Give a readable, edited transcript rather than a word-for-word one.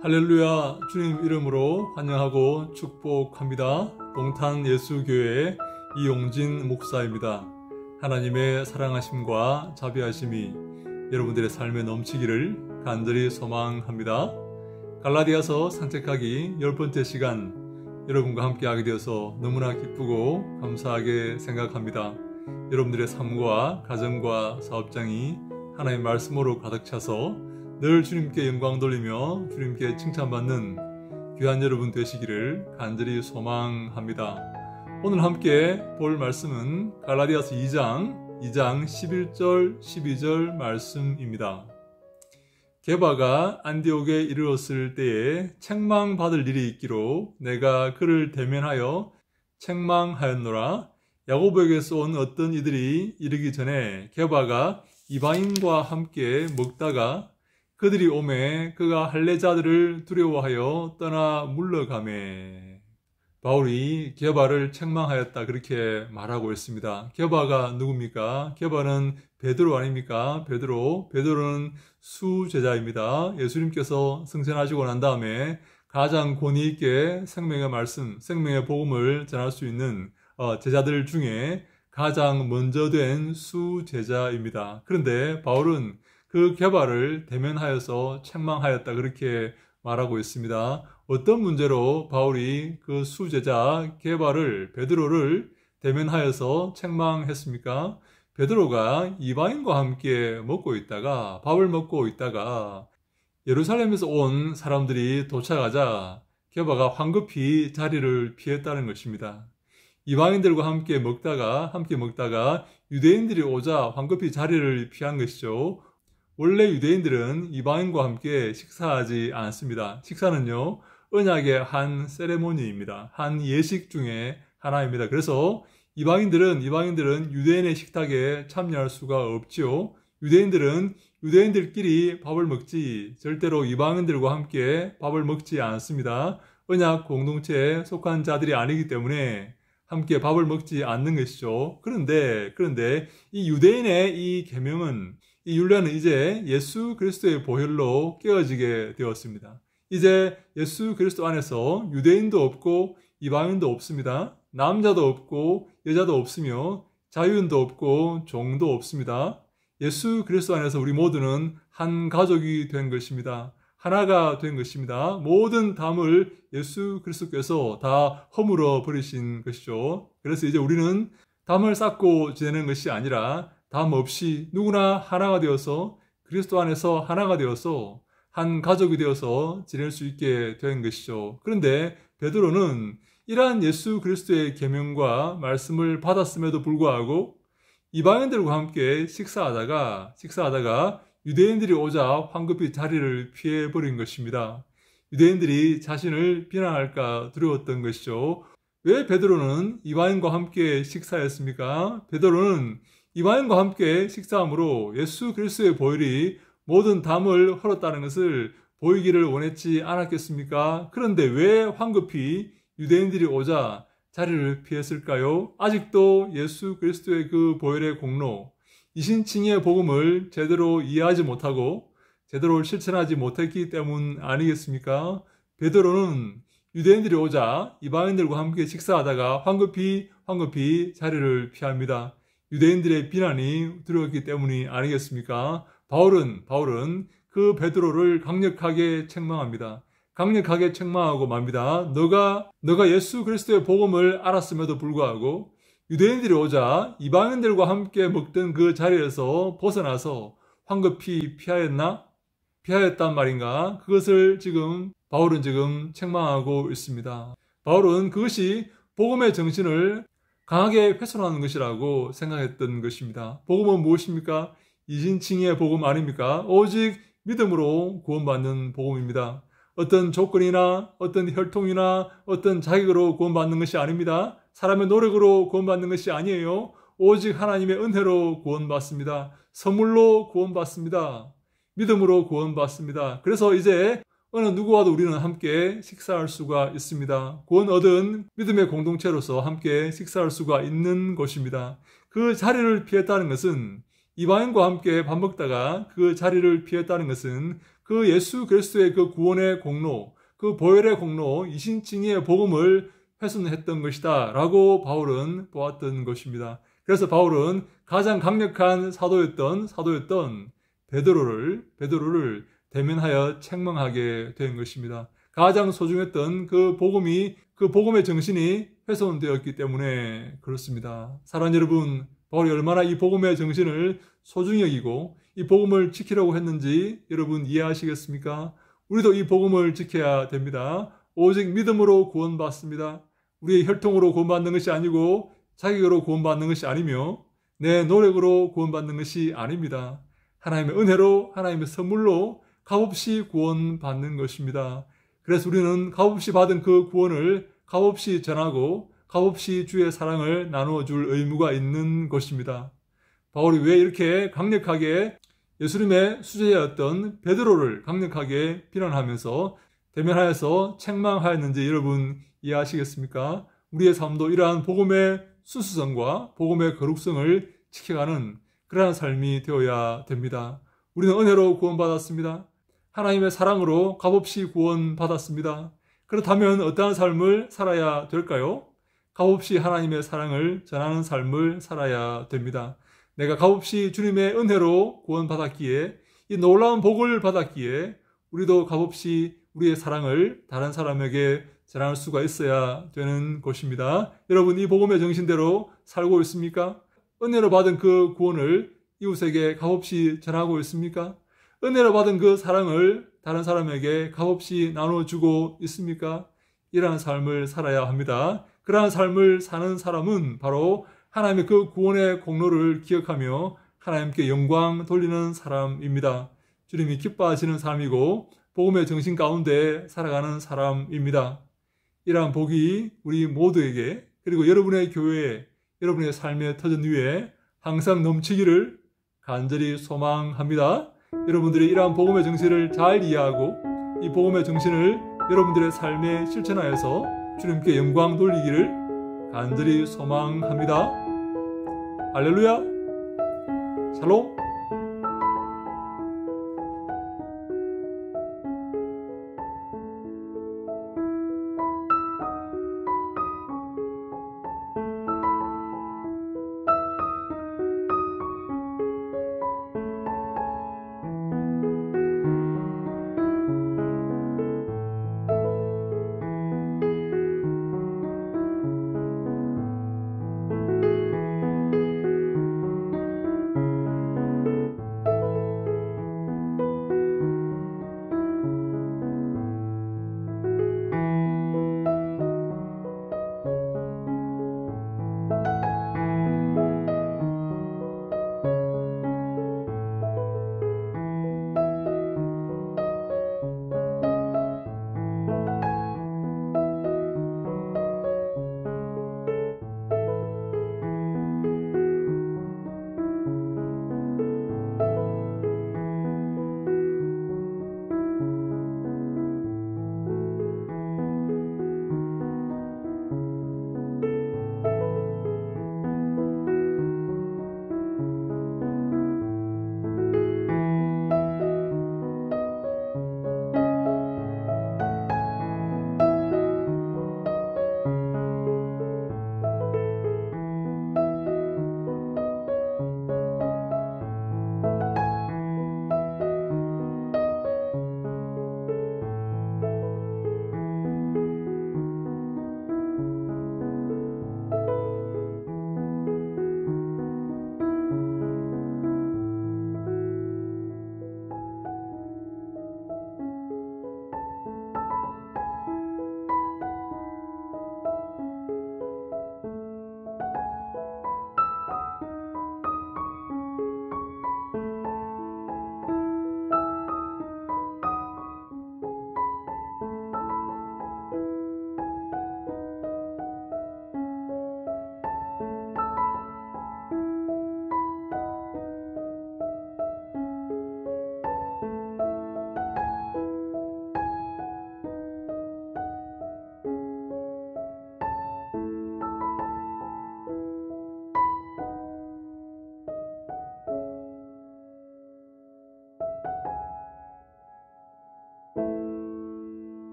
할렐루야, 주님 이름으로 환영하고 축복합니다. 동탄 예수교회 이용진 목사입니다. 하나님의 사랑하심과 자비하심이 여러분들의 삶에 넘치기를 간절히 소망합니다. 갈라디아서 산책하기 10번째 시간, 여러분과 함께하게 되어서 너무나 기쁘고 감사하게 생각합니다. 여러분들의 삶과 가정과 사업장이 하나님의 말씀으로 가득 차서 늘 주님께 영광 돌리며 주님께 칭찬받는 귀한 여러분 되시기를 간절히 소망합니다. 오늘 함께 볼 말씀은 갈라디아서 2장 11절 12절 말씀입니다. 게바가 안디옥에 이르렀을 때에 책망받을 일이 있기로 내가 그를 대면하여 책망하였노라. 야고보에게서 온 어떤 이들이 이르기 전에 게바가 이방인과 함께 먹다가 그들이 오매 그가 할례자들을 두려워하여 떠나 물러가매. 바울이 게바를 책망하였다 그렇게 말하고 있습니다. 게바가 누굽니까? 게바는 베드로 아닙니까? 베드로는 수제자입니다. 예수님께서 승천하시고 난 다음에 가장 권위 있게 생명의 말씀, 생명의 복음을 전할 수 있는 제자들 중에 가장 먼저 된 수제자입니다. 그런데 바울은 그 게바를 대면하여서 책망하였다 그렇게 말하고 있습니다. 어떤 문제로 바울이 그 수제자 베드로를 대면하여서 책망했습니까? 베드로가 이방인과 함께 밥을 먹고 있다가 예루살렘에서 온 사람들이 도착하자 게바가 황급히 자리를 피했다는 것입니다. 이방인들과 함께 먹다가 유대인들이 오자 황급히 자리를 피한 것이죠. 원래 유대인들은 이방인과 함께 식사하지 않습니다. 식사는요, 언약의 한 세레모니입니다. 한 예식 중에 하나입니다. 그래서 이방인들은 유대인의 식탁에 참여할 수가 없지요. 유대인들은 유대인들끼리 밥을 먹지 절대로 이방인들과 함께 밥을 먹지 않습니다. 언약 공동체에 속한 자들이 아니기 때문에 함께 밥을 먹지 않는 것이죠. 그런데 이 유대인의 이 계명은, 이 율례는 이제 예수 그리스도의 보혈로 깨어지게 되었습니다. 이제 예수 그리스도 안에서 유대인도 없고 이방인도 없습니다. 남자도 없고 여자도 없으며 자유인도 없고 종도 없습니다. 예수 그리스도 안에서 우리 모두는 한 가족이 된 것입니다. 하나가 된 것입니다. 모든 담을 예수 그리스도께서 다 허물어 버리신 것이죠. 그래서 이제 우리는 담을 쌓고 지내는 것이 아니라 담 없이 누구나 하나가 되어서 그리스도 안에서 하나가 되어서 한 가족이 되어서 지낼 수 있게 된 것이죠. 그런데 베드로는 이러한 예수 그리스도의 계명과 말씀을 받았음에도 불구하고 이방인들과 함께 식사하다가 유대인들이 오자 황급히 자리를 피해버린 것입니다. 유대인들이 자신을 비난할까 두려웠던 것이죠. 왜 베드로는 이방인과 함께 식사했습니까? 베드로는 이방인과 함께 식사함으로 예수 그리스도의 보혈이 모든 담을 헐었다는 것을 보이기를 원했지 않았겠습니까? 그런데 왜 황급히 유대인들이 오자 자리를 피했을까요? 아직도 예수 그리스도의 그 보혈의 공로, 이신칭의 복음을 제대로 이해하지 못하고 제대로 실천하지 못했기 때문 아니겠습니까? 베드로는 유대인들이 오자 이방인들과 함께 식사하다가 황급히 자리를 피합니다. 유대인들의 비난이 두려웠기 때문이 아니겠습니까? 바울은 그 베드로를 강력하게 책망합니다. 강력하게 책망하고 맙니다. 너가 예수 그리스도의 복음을 알았음에도 불구하고 유대인들이 오자 이방인들과 함께 먹던 그 자리에서 벗어나서 황급히 피하였단 말인가? 그것을 바울은 지금 책망하고 있습니다. 바울은 그것이 복음의 정신을 강하게 훼손하는 것이라고 생각했던 것입니다. 복음은 무엇입니까? 이신칭의 복음 아닙니까? 오직 믿음으로 구원받는 복음입니다. 어떤 조건이나 어떤 혈통이나 어떤 자격으로 구원받는 것이 아닙니다. 사람의 노력으로 구원받는 것이 아니에요. 오직 하나님의 은혜로 구원받습니다. 선물로 구원받습니다. 믿음으로 구원받습니다. 그래서 이제 어느 누구와도 우리는 함께 식사할 수가 있습니다. 구원 얻은 믿음의 공동체로서 함께 식사할 수가 있는 것입니다. 그 자리를 피했다는 것은 이방인과 함께 밥 먹다가 그 자리를 피했다는 것은 그 예수 그리스도의 그 구원의 공로, 그 보혈의 공로, 이신칭의의 복음을 훼손했던 것이다 라고 바울은 보았던 것입니다. 그래서 바울은 가장 강력한 사도였던 베드로를 대면하여 책망하게 된 것입니다. 가장 소중했던 그 복음의 정신이 훼손되었기 때문에 그렇습니다. 사랑하는 여러분, 바울이 얼마나 이 복음의 정신을 소중히 여기고 이 복음을 지키려고 했는지 여러분 이해하시겠습니까? 우리도 이 복음을 지켜야 됩니다. 오직 믿음으로 구원받습니다. 우리의 혈통으로 구원받는 것이 아니고 자격으로 구원받는 것이 아니며 내 노력으로 구원받는 것이 아닙니다. 하나님의 은혜로, 하나님의 선물로 값없이 구원받는 것입니다. 그래서 우리는 값없이 받은 그 구원을 값없이 전하고 값없이 주의 사랑을 나누어줄 의무가 있는 것입니다. 바울이 왜 이렇게 강력하게 예수님의 수제자였던 베드로를 강력하게 비난하면서 대면하여서 책망하였는지 여러분 이해하시겠습니까? 우리의 삶도 이러한 복음의 순수성과 복음의 거룩성을 지켜가는 그러한 삶이 되어야 됩니다. 우리는 은혜로 구원받았습니다. 하나님의 사랑으로 값없이 구원받았습니다. 그렇다면 어떠한 삶을 살아야 될까요? 값없이 하나님의 사랑을 전하는 삶을 살아야 됩니다. 내가 값없이 주님의 은혜로 구원받았기에 이 놀라운 복을 받았기에 우리도 값없이 우리의 사랑을 다른 사람에게 전할 수가 있어야 되는 것입니다. 여러분 이 복음의 정신대로 살고 있습니까? 은혜로 받은 그 구원을 이웃에게 값없이 전하고 있습니까? 은혜로 받은 그 사랑을 다른 사람에게 값없이 나눠주고 있습니까? 이러한 삶을 살아야 합니다. 그러한 삶을 사는 사람은 바로 하나님의 그 구원의 공로를 기억하며 하나님께 영광 돌리는 사람입니다. 주님이 기뻐하시는 사람이고 복음의 정신 가운데 살아가는 사람입니다. 이러한 복이 우리 모두에게 그리고 여러분의 교회에 여러분의 삶의 터전 위에 항상 넘치기를 간절히 소망합니다. 여러분들이 이러한 복음의 정신을 잘 이해하고 이 복음의 정신을 여러분들의 삶에 실천하여서 주님께 영광 돌리기를 간절히 소망합니다. 할렐루야! 샬롬!